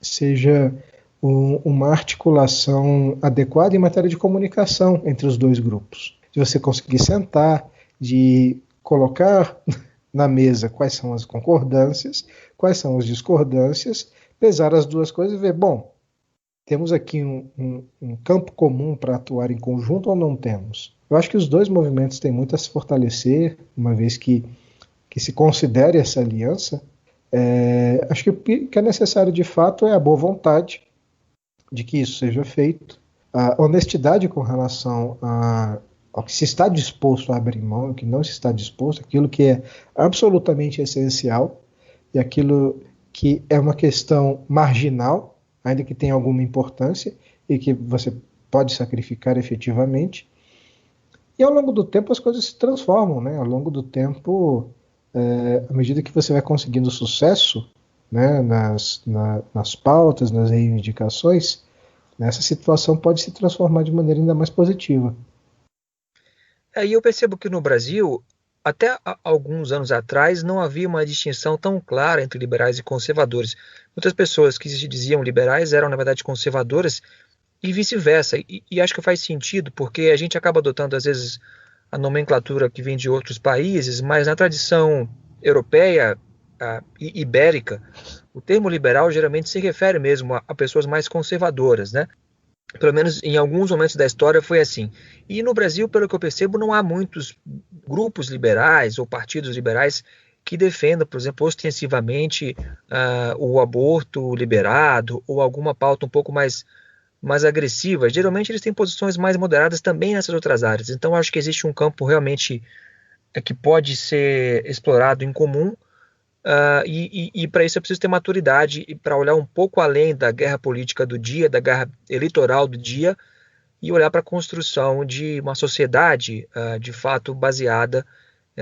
seja uma articulação adequada em matéria de comunicação entre os dois grupos. De você conseguir sentar, de colocar na mesa quais são as concordâncias, quais são as discordâncias, pesar as duas coisas e ver, bom, temos aqui um campo comum para atuar em conjunto ou não temos? Eu acho que os dois movimentos têm muito a se fortalecer, uma vez que se considere essa aliança. Acho que o que é necessário de fato é a boa vontade de que isso seja feito, a honestidade com relação ao que se está disposto a abrir mão, o que não se está disposto, aquilo que é absolutamente essencial e aquilo que é uma questão marginal, ainda que tenha alguma importância e que você pode sacrificar efetivamente. E ao longo do tempo as coisas se transformam, né? Ao longo do tempo, à medida que você vai conseguindo sucesso, né, nas pautas, nas reivindicações, essa situação pode se transformar de maneira ainda mais positiva. E eu percebo que no Brasil, até alguns anos atrás, não havia uma distinção tão clara entre liberais e conservadores. Muitas pessoas que se diziam liberais eram, na verdade, conservadoras e vice-versa. E acho que faz sentido, porque a gente acaba adotando, às vezes, a nomenclatura que vem de outros países, mas na tradição europeia e ibérica, o termo liberal geralmente se refere mesmo a pessoas mais conservadoras, né? Pelo menos em alguns momentos da história foi assim. E no Brasil, pelo que eu percebo, não há muitos grupos liberais ou partidos liberais que defendam, por exemplo, ostensivamente o aborto liberado ou alguma pauta um pouco mais agressiva. Geralmente eles têm posições mais moderadas também nessas outras áreas. Então acho que existe um campo realmente que pode ser explorado em comum. E para isso é preciso ter maturidade e para olhar um pouco além da guerra política do dia, da guerra eleitoral do dia, e olhar para a construção de uma sociedade de fato baseada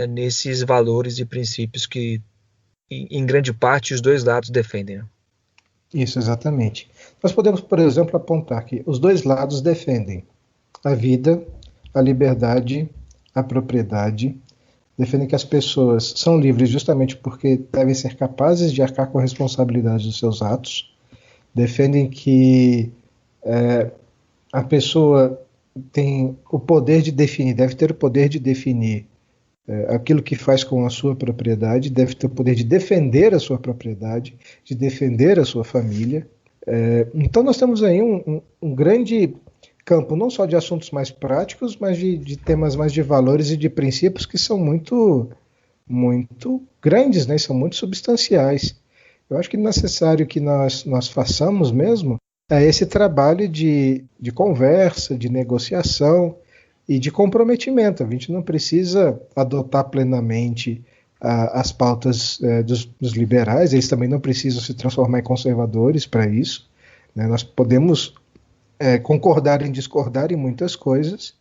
nesses valores e princípios que, em grande parte, os dois lados defendem. Né? Isso, exatamente. Nós podemos, por exemplo, apontar que os dois lados defendem a vida, a liberdade, a propriedade, defendem que as pessoas são livres justamente porque devem ser capazes de arcar com a responsabilidade dos seus atos, defendem que a pessoa tem o poder de definir, deve ter o poder de definir aquilo que faz com a sua propriedade, deve ter o poder de defender a sua propriedade, de defender a sua família. Então nós temos aí um grande campo, não só de assuntos mais práticos, mas de temas mais de valores e de princípios que são muito, muito grandes, né? São muito substanciais. Eu acho que é necessário que nós façamos mesmo esse trabalho de conversa, de negociação e de comprometimento. A gente não precisa adotar plenamente as pautas dos liberais, eles também não precisam se transformar em conservadores para isso, né? Nós podemos concordar e discordar em muitas coisas,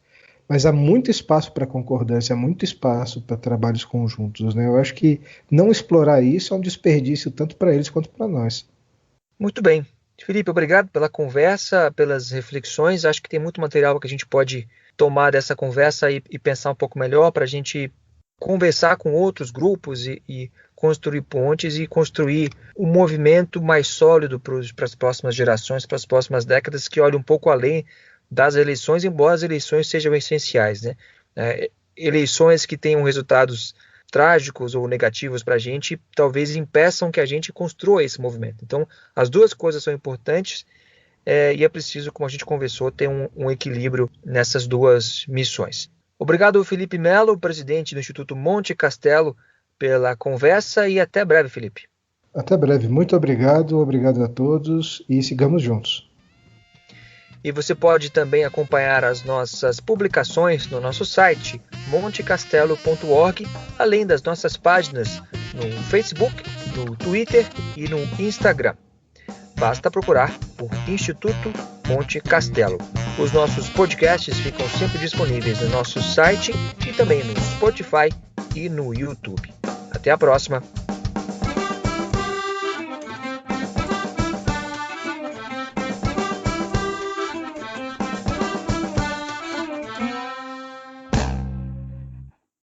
mas há muito espaço para concordância, há muito espaço para trabalhos conjuntos, né? Eu acho que não explorar isso é um desperdício tanto para eles quanto para nós. Muito bem. Felipe, obrigado pela conversa, pelas reflexões. Acho que tem muito material que a gente pode tomar dessa conversa e pensar um pouco melhor para a gente conversar com outros grupos e construir pontes e construir um movimento mais sólido para as próximas gerações, para as próximas décadas, que olhe um pouco além das eleições, embora as eleições sejam essenciais, né? Eleições que tenham resultados trágicos ou negativos para a gente, talvez impeçam que a gente construa esse movimento. Então, as duas coisas são importantes e é preciso, como a gente conversou, ter um equilíbrio nessas duas missões. Obrigado, Felipe Melo, presidente do Instituto Monte Castelo, pela conversa e até breve, Felipe. Até breve. Muito obrigado a todos e sigamos juntos. E você pode também acompanhar as nossas publicações no nosso site montecastelo.org, além das nossas páginas no Facebook, no Twitter e no Instagram. Basta procurar por Instituto Monte Castelo. Os nossos podcasts ficam sempre disponíveis no nosso site e também no Spotify e no YouTube. Até a próxima!